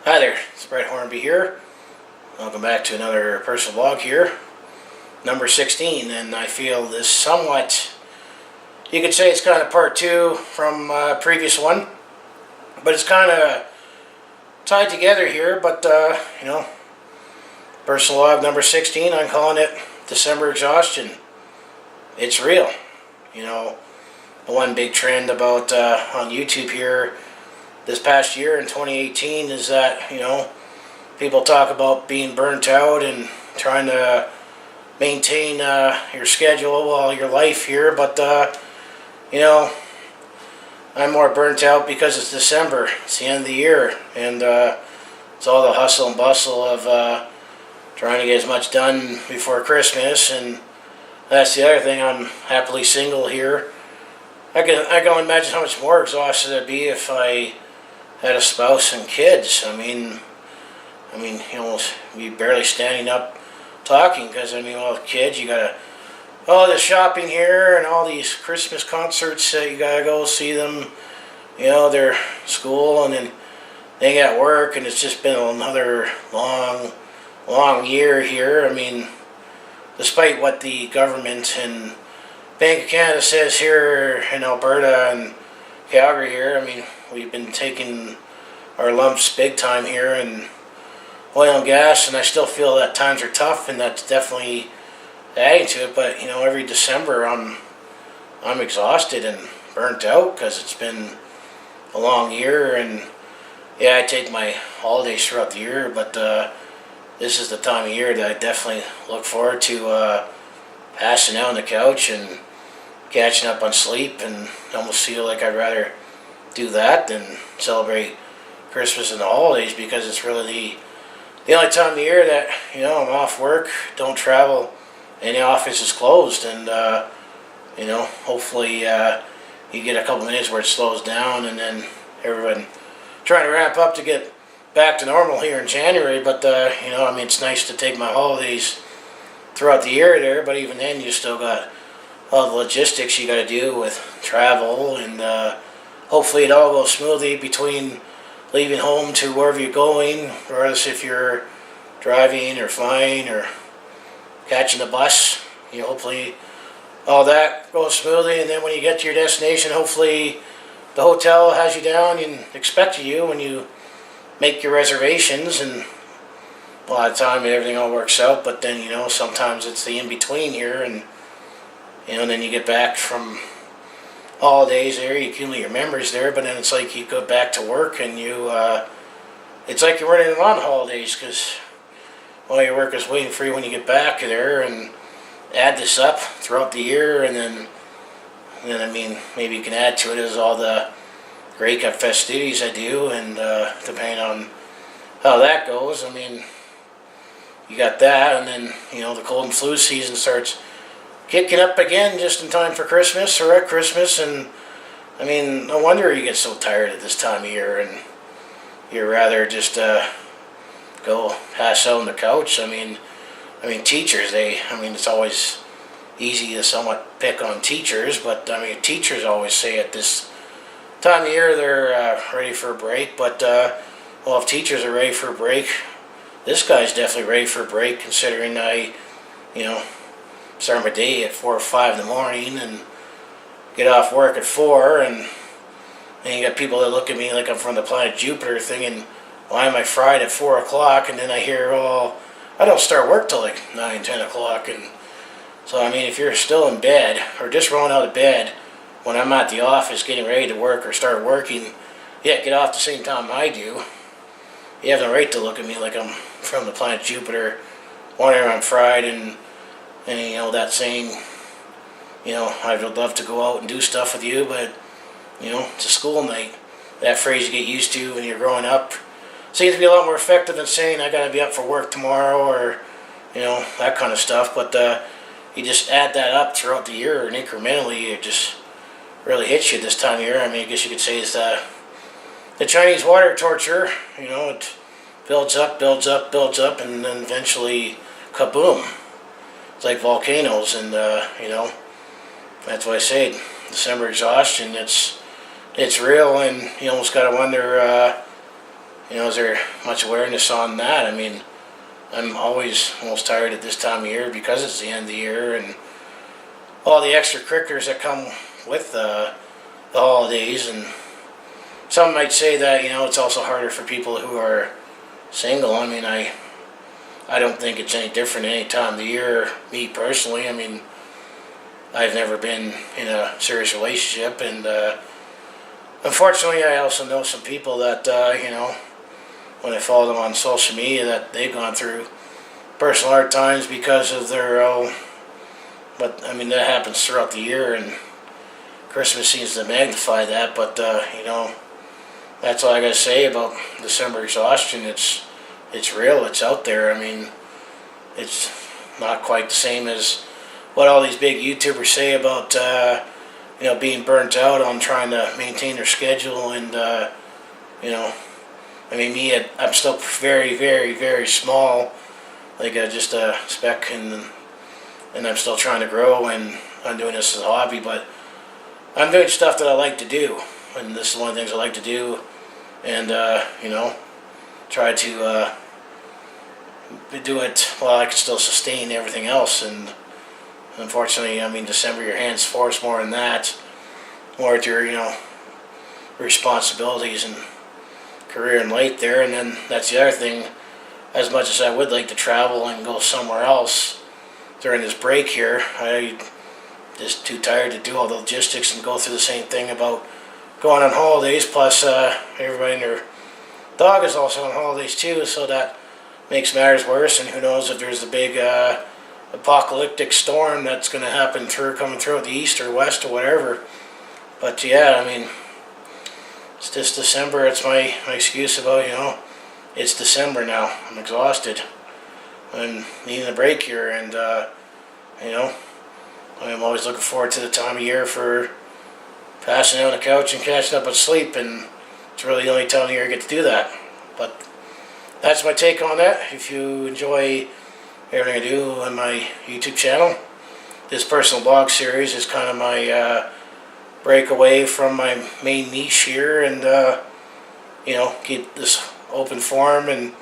Hi there, it's Brett Hornby here. Welcome back to another personal vlog here, number 16, and I feel this somewhat, you could say it's kind of part 2 from previous one, but it's kind of tied together here, but personal vlog number 16, I'm calling it December Exhaustion. It's real. The one big trend about on YouTube here this past year in 2018 is that, people talk about being burnt out and trying to maintain your schedule, your life here, but, I'm more burnt out because it's December. It's the end of the year, and it's all the hustle and bustle of trying to get as much done before Christmas, and that's the other thing. I'm happily single here. I can imagine how much more exhausted I'd be if I had a spouse and kids. I mean, be barely standing up talking because, with kids, you gotta, all the shopping here and all these Christmas concerts that you gotta go see them, their school, and then they got work, and it's just been another long year here. Despite what the government and Bank of Canada says here in Alberta and Calgary here, we've been taking our lumps big time here in oil and gas, and I still feel that times are tough, and that's definitely adding to it. But every December I'm exhausted and burnt out because it's been a long year, and yeah, I take my holidays throughout the year, but this is the time of year that I definitely look forward to passing out on the couch and catching up on sleep, and almost feel like I'd rather do that than celebrate Christmas and the holidays, because it's really the only time of the year that I'm off work, don't travel, and the office is closed, and hopefully you get a couple minutes where it slows down, and then everyone trying to ramp up to get back to normal here in January. But it's nice to take my holidays throughout the year there, but even then you still got all the logistics you got to do with travel, and hopefully it all goes smoothly between leaving home to wherever you're going, regardless if you're driving or flying or catching the bus. Hopefully all that goes smoothly, and then when you get to your destination, hopefully the hotel has you down and expects you when you make your reservations, and a lot of time everything all works out. But then sometimes it's the in-between here, and then you get back from holidays there, you accumulate your memories there, but then it's like you go back to work, and it's like you're running on holidays, because all your work is waiting for you when you get back there. And add this up throughout the year, and then maybe you can add to it is all the Grey Cup festivities I do, and depending on how that goes, you got that, and then the cold and flu season starts kicking up again just in time for Christmas, or at Christmas, and no wonder you get so tired at this time of year, and you'd rather just go pass out on the couch. Teachers, it's always easy to somewhat pick on teachers, but teachers always say at this time of year they're ready for a break. But if teachers are ready for a break, this guy's definitely ready for a break, considering I start my day at 4 or 5 in the morning and get off work at 4, and you got people that look at me like I'm from the planet Jupiter, thinking, why am I fried at 4 o'clock? And then I hear, I don't start work till like 9, 10 o'clock. And so if you're still in bed or just rolling out of bed when I'm at the office getting ready to work or start working, get off the same time I do, you have the right to look at me like I'm from the planet Jupiter, wondering I'm fried, and that saying, I would love to go out and do stuff with you, but it's a school night. That phrase you get used to when you're growing up seems to be a lot more effective than saying I gotta be up for work tomorrow, or that kind of stuff. But you just add that up throughout the year, and incrementally it just really hits you this time of year. I guess you could say it's the Chinese water torture. It builds up, and then eventually kaboom. It's like volcanoes, and that's why I say December exhaustion. It's real, and you almost gotta wonder You know, is there much awareness on that? I mean, I'm always almost tired at this time of year because it's the end of the year and all the extracurriculars that come with the holidays. And some might say that, you know, it's also harder for people who are single. I mean, I don't think it's any different any time of the year. Me personally, I mean, I've never been in a serious relationship, and unfortunately, I also know some people that you know, when I follow them on social media, that they've gone through personal hard times because of their own. But I mean, that happens throughout the year, and Christmas seems to magnify that. But you know, that's all I gotta say about December exhaustion. It's real. It's out there. I mean, it's not quite the same as what all these big YouTubers say about you know, being burnt out on trying to maintain their schedule. And you know, I mean, I'm still very, very, very small, like just a speck, and I'm still trying to grow, and I'm doing this as a hobby, but I'm doing stuff that I like to do, and this is one of the things I like to do, and you know, try to do it while I can still sustain everything else. And unfortunately, I mean, December, your hands force more than that, more with your, you know, responsibilities and career and life there. And then that's the other thing, as much as I would like to travel and go somewhere else during this break here, I just too tired to do all the logistics and go through the same thing about going on holidays. Plus, everybody and their dog is also on holidays too, so that makes matters worse. And who knows if there's a big apocalyptic storm that's going to happen coming through the east or west or whatever. But yeah, I mean, it's just December. It's my excuse about, you know, it's December now. I'm exhausted. I'm needing a break here, and you know, I'm always looking forward to the time of year for passing out on the couch and catching up on sleep, and it's really the only time of year I get to do that. But that's my take on that. If you enjoy everything I do on my YouTube channel, this personal blog series is kind of my break away from my main niche here, and you know, keep this open forum and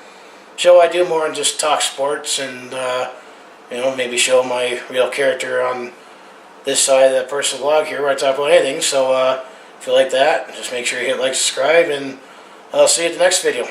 show I do more than just talk sports, and you know, maybe show my real character on this side of the personal blog here where I talk about anything. So if you like that, just make sure you hit like, subscribe, and I'll see you at the next video.